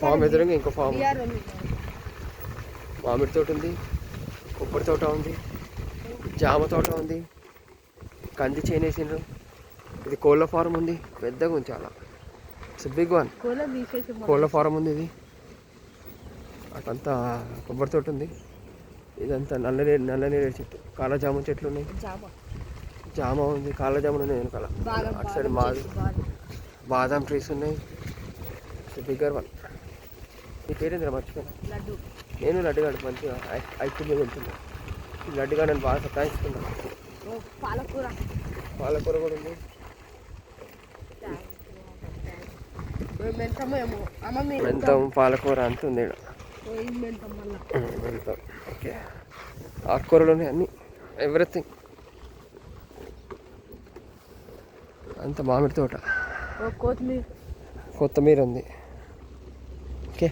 Form ఎదురుగా ఇంకో form, మామిడి తోట ఉంది, కొబ్బరి తోట ఉంది, జామ తోట ఉంది, కంది చేనేసిండ్రు. ఇది కోళ్ళ ఫారం ఉంది, పెద్దగా ఉంది చాలా, ఇట్స్ బిగ్ వన్. కోళ్ళ ఫారం ఉంది. ఇది అటంతా కొబ్బరి తోట ఉంది. ఇదంతా నల్లనేరేడు చెట్టు, కాలజామున్ చెట్లు ఉన్నాయి, జామ ఉంది, కాలజామున్ ఉన్నాయి వెనకాల. అటు సైడ్ మాది బాదాం ట్రీస్ ఉన్నాయి. Bigger one. నీ పేరేంద్ర మర్చిపోయినా. నేను లడ్డుగాడు మంచిగా ఐక్యూ మీద వెళ్తున్నా. లడ్డుగా నేను బాగా సతాయిస్తున్నాను. పాలకూర కూడా ఉంది. మెంతం పాలకూర అంత ఉంది మెంతం. ఓకే, ఆకుకూరలు ఉన్నాయి అన్నీ, ఎవ్రీథింగ్. అంత మామిడి తోట, కొత్తిమీర ఉంది. ఓకే.